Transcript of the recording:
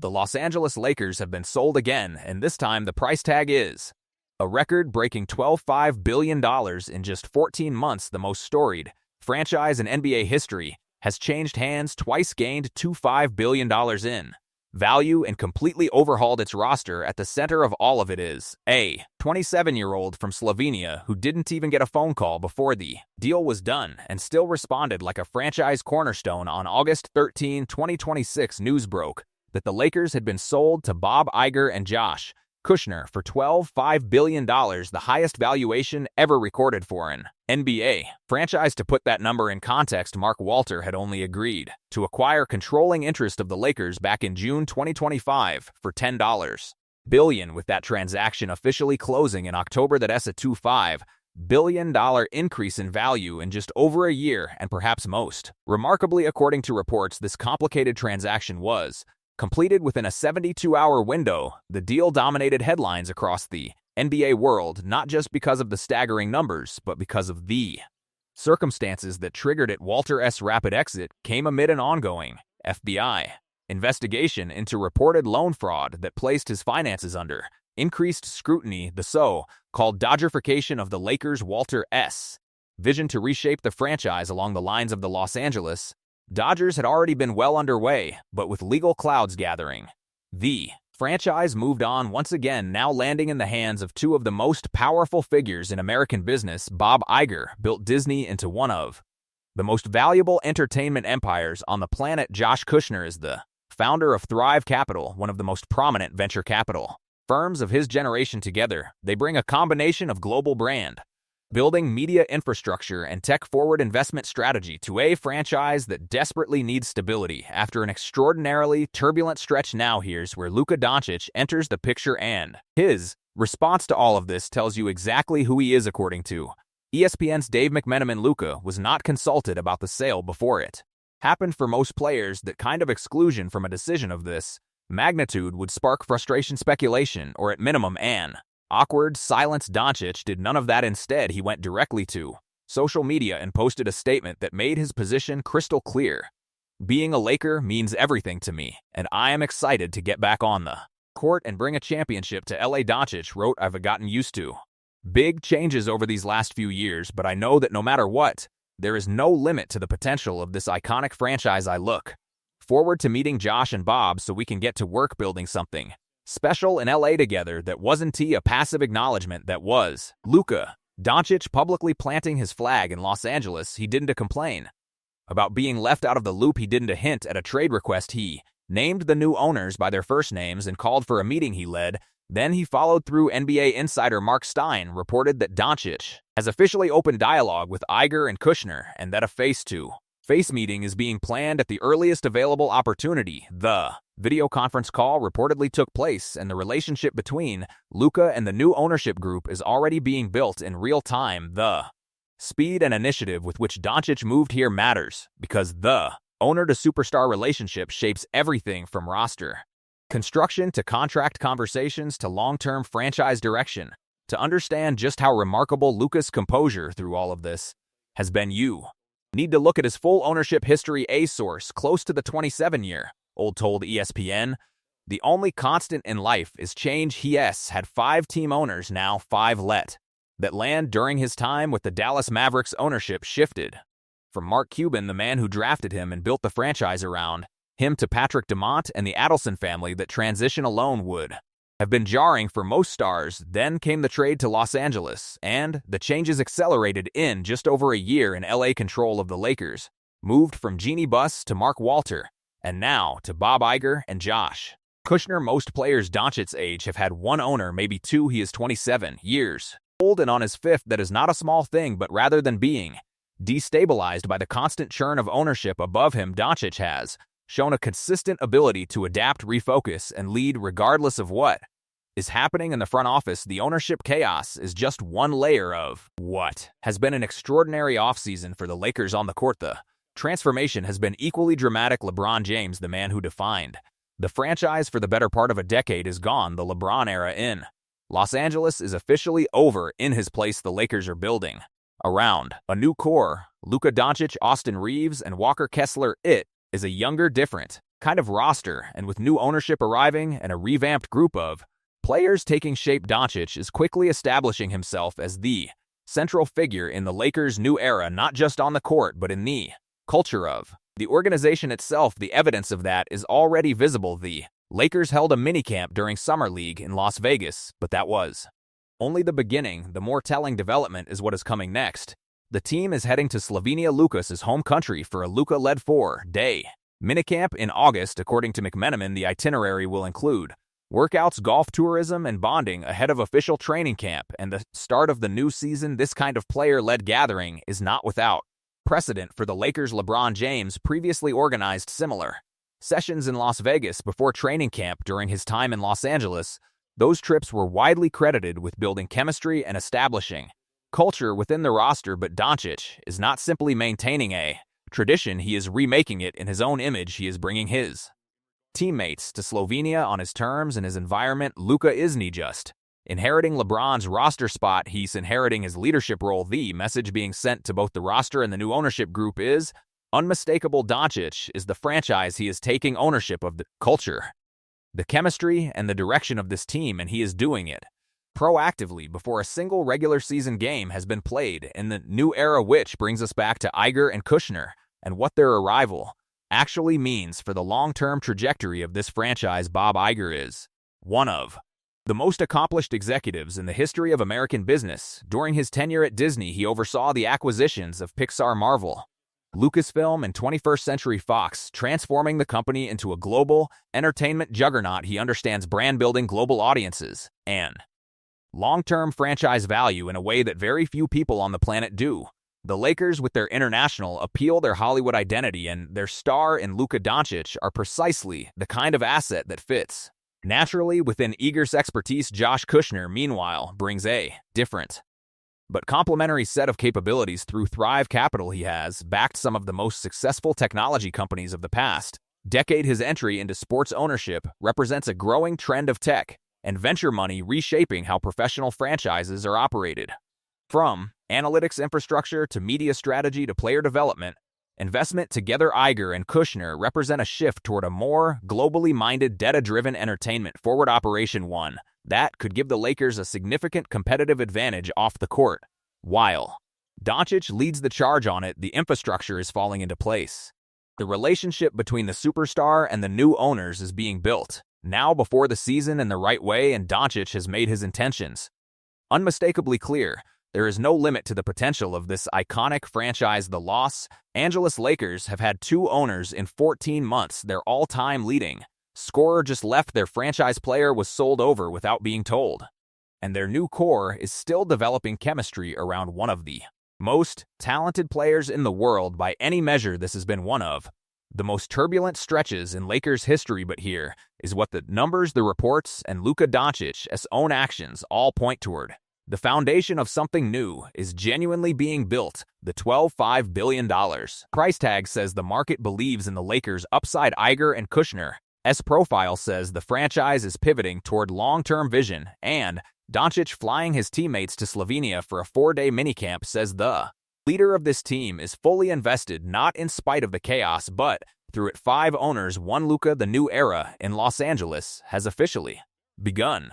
The Los Angeles Lakers have been sold again, and this time the price tag is a record-breaking $12.5 billion in just 14 months. The most storied franchise in NBA history has changed hands twice, gained $2.5 billion in value, and completely overhauled its roster. At the center of all of it is a 27-year-old from Slovenia who didn't even get a phone call before the deal was done and still responded like a franchise cornerstone. On August 13, 2026, news broke that the Lakers had been sold to Bob Iger and Josh Kushner for $12.5 billion, the highest valuation ever recorded for an NBA franchise. To put that number in context, Mark Walter had only agreed to acquire controlling interest of the Lakers back in June 2025 for $10 billion, with that transaction officially closing in October. That's a $2.5 billion increase in value in just over a year, and perhaps most remarkably, according to reports, this complicated transaction was completed within a 72-hour window. The deal dominated headlines across the NBA world, not just because of the staggering numbers, but because of the circumstances that triggered it. Walter's rapid exit came amid an ongoing FBI investigation into reported loan fraud that placed his finances under increased scrutiny. The so-called Dodgerification of the Lakers. Walter's vision to reshape the franchise along the lines of the Los Angeles Dodgers had already been well underway, but with legal clouds gathering, the franchise moved on once again, now landing in the hands of two of the most powerful figures in American business. Bob Iger built Disney into one of the most valuable entertainment empires on the planet. Josh Kushner is the founder of Thrive Capital, one of the most prominent venture capital firms of his generation. Together, they bring a combination of global brand building, media infrastructure, and tech-forward investment strategy to a franchise that desperately needs stability after an extraordinarily turbulent stretch. Now here's where Luka Doncic enters the picture, and his response to all of this tells you exactly who he is. According to ESPN's Dave McMenamin, Luka was not consulted about the sale before it happened. For most players, that kind of exclusion from a decision of this magnitude would spark frustration, speculation, or at minimum an awkward silence. Doncic did none of that. Instead, he went directly to social media and posted a statement that made his position crystal clear. Being a Laker means everything to me, and I am excited to get back on the court and bring a championship to LA. Doncic wrote, "I've gotten used to big changes over these last few years, but I know that no matter what, there is no limit to the potential of this iconic franchise. I look forward to meeting Josh and Bob so we can get to work building something special in LA together." That wasn't a passive acknowledgement, that was Luka Doncic publicly planting his flag in Los Angeles. He didn't complain about being left out of the loop. He didn't hint at a trade request. He named the new owners by their first names and called for a meeting he led. Then he followed through. NBA insider Mark Stein reported that Doncic has officially opened dialogue with Iger and Kushner, and that a face-to-face meeting is being planned at the earliest available opportunity. The video conference call reportedly took place, and the relationship between Luka and the new ownership group is already being built in real time. The speed and initiative with which Doncic moved here matters, because the owner-to-superstar relationship shapes everything from roster construction to contract conversations to long-term franchise direction. To understand just how remarkable Luka's composure through all of this has been, you need to look at his full ownership history. A source close to the 27-year-old told ESPN, "The only constant in life is change. He has had 5 team owners now, 5 let that land during his time with the Dallas Mavericks. Ownership shifted from Mark Cuban, the man who drafted him and built the franchise around him, to Patrick Dumont and the Adelson family. That transition alone would have been jarring for most stars. Then came the trade to Los Angeles, and the changes accelerated in just over a year. In LA, control of the Lakers moved from Jeannie Buss to Mark Walter, and now to Bob Iger and Josh Kushner. Most players Doncic's age have had one owner, maybe 2. He is 27 years old and on his 5th. That is not a small thing, but rather than being destabilized by the constant churn of ownership above him, Doncic has shown a consistent ability to adapt, refocus, and lead regardless of what is happening in the front office. The ownership chaos is just one layer of what has been an extraordinary offseason for the Lakers. On the court, the transformation has been equally dramatic. LeBron James, the man who defined the franchise for the better part of a decade, is gone. The LeBron era in Los Angeles is officially over. In his place, the Lakers are building around a new core: Luka Doncic, Austin Reeves, and Walker Kessler. It is a younger, different kind of roster, and with new ownership arriving and a revamped group of players taking shape, Doncic is quickly establishing himself as the central figure in the Lakers' new era, not just on the court, but in the culture of the organization itself. The evidence of that is already visible. The Lakers held a minicamp during Summer League in Las Vegas, but that was only the beginning. The more telling development is what is coming next. The team is heading to Slovenia, Luka's home country, for a Luka-led 4-day minicamp in August. According to McMenamin, the itinerary will include workouts, golf tourism, and bonding ahead of official training camp and the start of the new season. This kind of player-led gathering is not without precedent for the Lakers. LeBron James previously organized similar sessions in Las Vegas before training camp during his time in Los Angeles. Those trips were widely credited with building chemistry and establishing culture within the roster. But Doncic is not simply maintaining a tradition, he is remaking it in his own image. He is bringing his teammates to Slovenia on his terms and his environment. Luka isn't just inheriting LeBron's roster spot, he's inheriting his leadership role. The message being sent to both the roster and the new ownership group is unmistakable. Doncic is the franchise. He is taking ownership of the culture, the chemistry, and the direction of this team, and he is doing it proactively before a single regular season game has been played in the new era, which brings us back to Iger and Kushner and what their arrival actually means for the long-term trajectory of this franchise. Bob Iger is one of the most accomplished executives in the history of American business. During his tenure at Disney, he oversaw the acquisitions of Pixar, Marvel, Lucasfilm, and 21st Century Fox, transforming the company into a global entertainment juggernaut. He understands brand building, global audiences, and long-term franchise value in a way that very few people on the planet do. The Lakers, with their international appeal, their Hollywood identity, and their star in Luka Doncic, are precisely the kind of asset that fits naturally within Iger's expertise. Josh Kushner, meanwhile, brings a different but complementary set of capabilities. Through Thrive Capital, he has backed some of the most successful technology companies of the past decade. His entry into sports ownership represents a growing trend of tech and venture money reshaping how professional franchises are operated. From analytics infrastructure to media strategy to player development, investment, together Iger and Kushner represent a shift toward a more globally minded, data-driven entertainment forward operation, one that could give the Lakers a significant competitive advantage off the court. While Doncic leads the charge on it, the infrastructure is falling into place. The relationship between the superstar and the new owners is being built now before the season in the right way, and Doncic has made his intentions unmistakably clear. There is no limit to the potential of this iconic franchise. The Los Angeles Lakers have had two owners in 14 months. Their all-time leading scorer just left. Their franchise player was sold over without being told. And their new core is still developing chemistry around one of the most talented players in the world. By any measure, this has been one of the most turbulent stretches in Lakers history. But here is what the numbers, the reports, and Luka Doncic's own actions all point toward. The foundation of something new is genuinely being built. The $12.5 billion price tag says the market believes in the Lakers' upside. Iger and Kushner's profile says the franchise is pivoting toward long-term vision, and Doncic flying his teammates to Slovenia for a 4-day minicamp says the leader of this team is fully invested, not in spite of the chaos, but through it. 5 owners, 1 Luka. The new era in Los Angeles has officially begun.